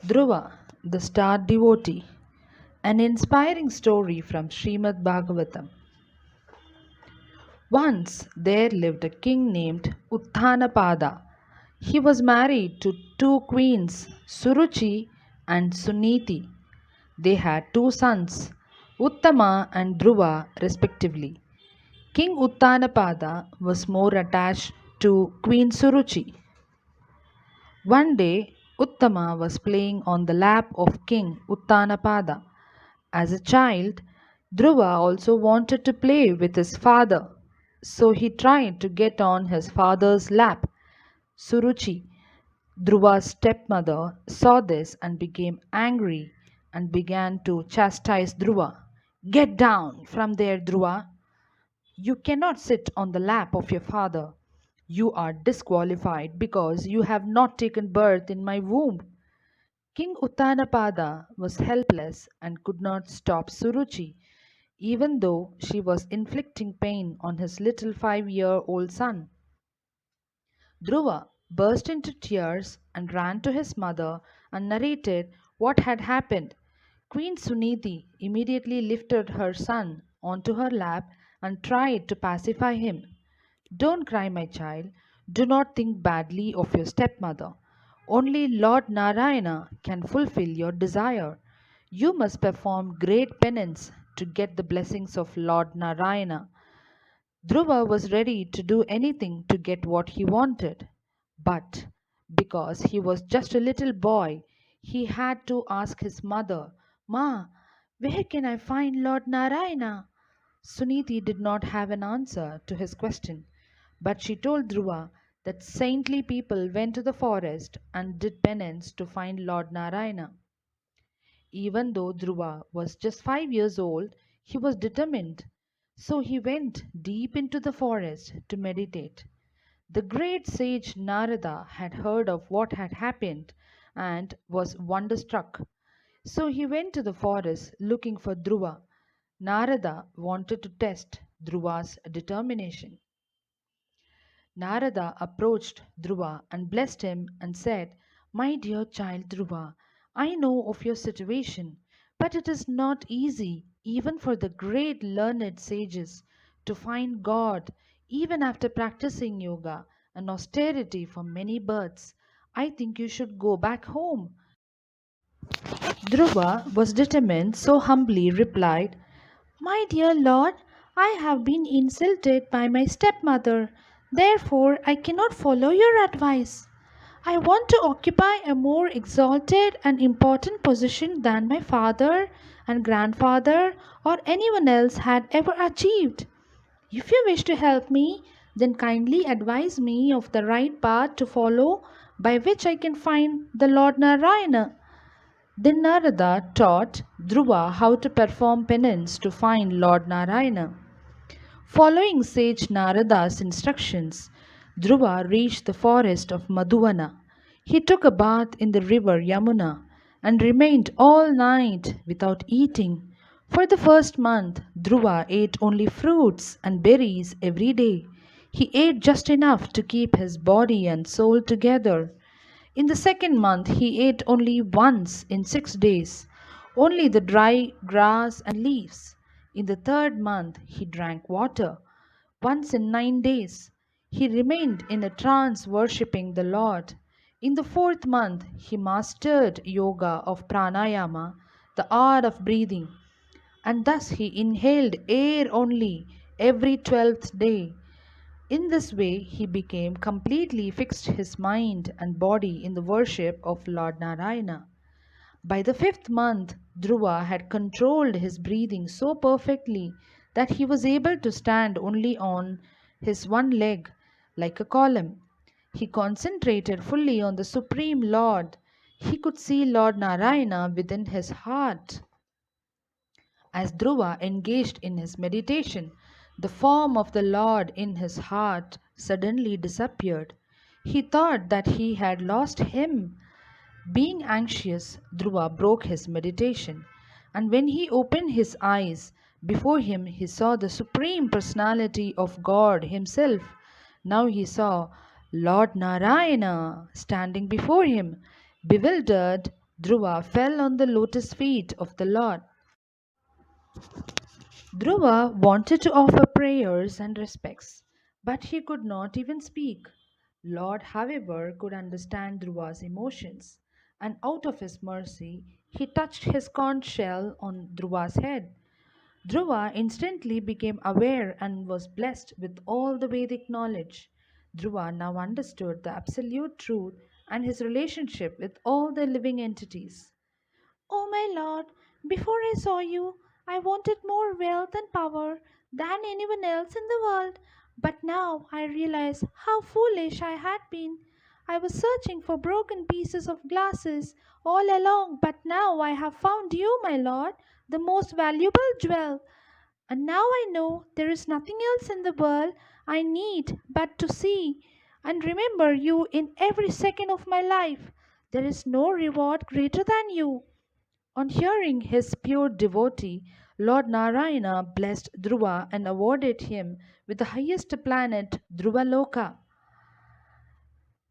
Dhruva, the star devotee, an inspiring story from Srimad Bhagavatam. Once there lived a king named Uttanapada. He was married to two queens, Suruchi and Suniti. They had two sons, Uttama and Dhruva, respectively. King Uttanapada was more attached to Queen Suruchi. One day, Uttama was playing on the lap of King Uttanapada. As a child, Dhruva also wanted to play with his father, so he tried to get on his father's lap. Suruchi, Dhruva's stepmother, saw this and became angry and began to chastise Dhruva. Get down from there, Dhruva. You cannot sit on the lap of your father. You are disqualified because you have not taken birth in my womb. King Uttanapada was helpless and could not stop Suruchi, even though she was inflicting pain on his little 5-year-old son. Dhruva burst into tears and ran to his mother and narrated what had happened. Queen Suniti immediately lifted her son onto her lap and tried to pacify him. Don't cry, my child. Do not think badly of your stepmother. Only Lord Narayana can fulfill your desire. You must perform great penance to get the blessings of Lord Narayana. Dhruva was ready to do anything to get what he wanted. But because he was just a little boy, he had to ask his mother, Ma, where can I find Lord Narayana? Suniti did not have an answer to his question, but she told Dhruva that saintly people went to the forest and did penance to find Lord Narayana. Even though Dhruva was just 5 years old, he was determined. So he went deep into the forest to meditate. The great sage Narada had heard of what had happened and was wonderstruck. So he went to the forest looking for Dhruva. Narada wanted to test Dhruva's determination. Narada approached Dhruva and blessed him and said, My dear child Dhruva, I know of your situation, but it is not easy, even for the great learned sages, to find God even after practicing yoga and austerity for many births. I think you should go back home. Dhruva was determined, so humbly replied, My dear Lord, I have been insulted by my stepmother. Therefore, I cannot follow your advice. I want to occupy a more exalted and important position than my father and grandfather or anyone else had ever achieved. If you wish to help me, then kindly advise me of the right path to follow by which I can find the Lord Narayana. Then Narada taught Dhruva how to perform penance to find Lord Narayana. Following sage Narada's instructions, Dhruva reached the forest of Madhuvana. He took a bath in the river Yamuna and remained all night without eating. For the first month, Dhruva ate only fruits and berries every day. He ate just enough to keep his body and soul together. In the second month, he ate only once in 6 days, only the dry grass and leaves. In the third month, he drank water once in 9 days. He remained in a trance worshipping the Lord. In the fourth month, he mastered yoga of pranayama, the art of breathing, and thus he inhaled air only every 12th day. In this way, he became completely fixed his mind and body in the worship of Lord Narayana. By the fifth month, Dhruva had controlled his breathing so perfectly that he was able to stand only on his one leg like a column. He concentrated fully on the Supreme Lord. He could see Lord Narayana within his heart. As Dhruva engaged in his meditation, the form of the Lord in his heart suddenly disappeared. He thought that he had lost him. Being anxious, Dhruva broke his meditation, and when he opened his eyes, before him he saw the Supreme Personality of God Himself. Now he saw Lord Narayana standing before him. Bewildered, Dhruva fell on the lotus feet of the Lord. Dhruva wanted to offer prayers and respects, but he could not even speak. Lord, however, could understand Dhruva's emotions, and out of his mercy, he touched his conch shell on Dhruva's head. Dhruva instantly became aware and was blessed with all the Vedic knowledge. Dhruva now understood the absolute truth and his relationship with all the living entities. O my Lord, before I saw you, I wanted more wealth and power than anyone else in the world. But now I realize how foolish I had been. I was searching for broken pieces of glasses all along, but now I have found you, my Lord, the most valuable jewel. And now I know there is nothing else in the world I need but to see and remember you in every second of my life. There is no reward greater than you. On hearing his pure devotee, Lord Narayana blessed Dhruva and awarded him with the highest planet, Dhruvaloka.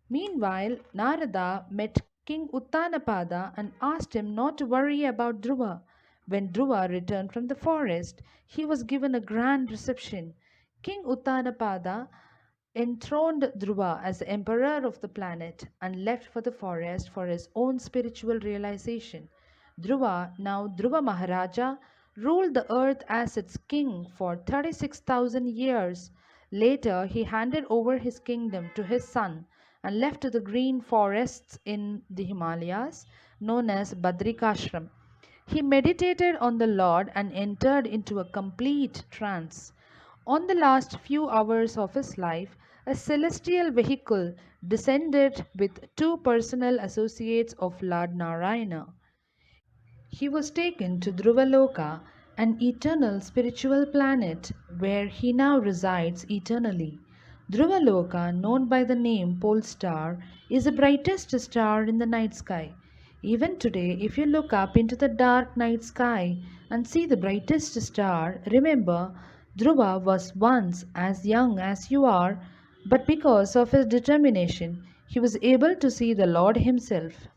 Meanwhile, Narada met King Uttanapada and asked him not to worry about Dhruva. When Dhruva returned from the forest, he was given a grand reception. King Uttanapada enthroned Dhruva as the emperor of the planet and left for the forest for his own spiritual realization. Dhruva, now Dhruva Maharaja, ruled the earth as its king for 36,000 years. Later, he handed over his kingdom to his son and left to the green forests in the Himalayas known as Badrikashram. He meditated on the Lord and entered into a complete trance. On the last few hours of his life, a celestial vehicle descended with two personal associates of Lord Narayana. He was taken to Dhruvaloka, an eternal spiritual planet where he now resides eternally. Dhruvaloka, known by the name Polestar, is the brightest star in the night sky. Even today, if you look up into the dark night sky and see the brightest star, remember Dhruva was once as young as you are, but because of his determination, he was able to see the Lord Himself.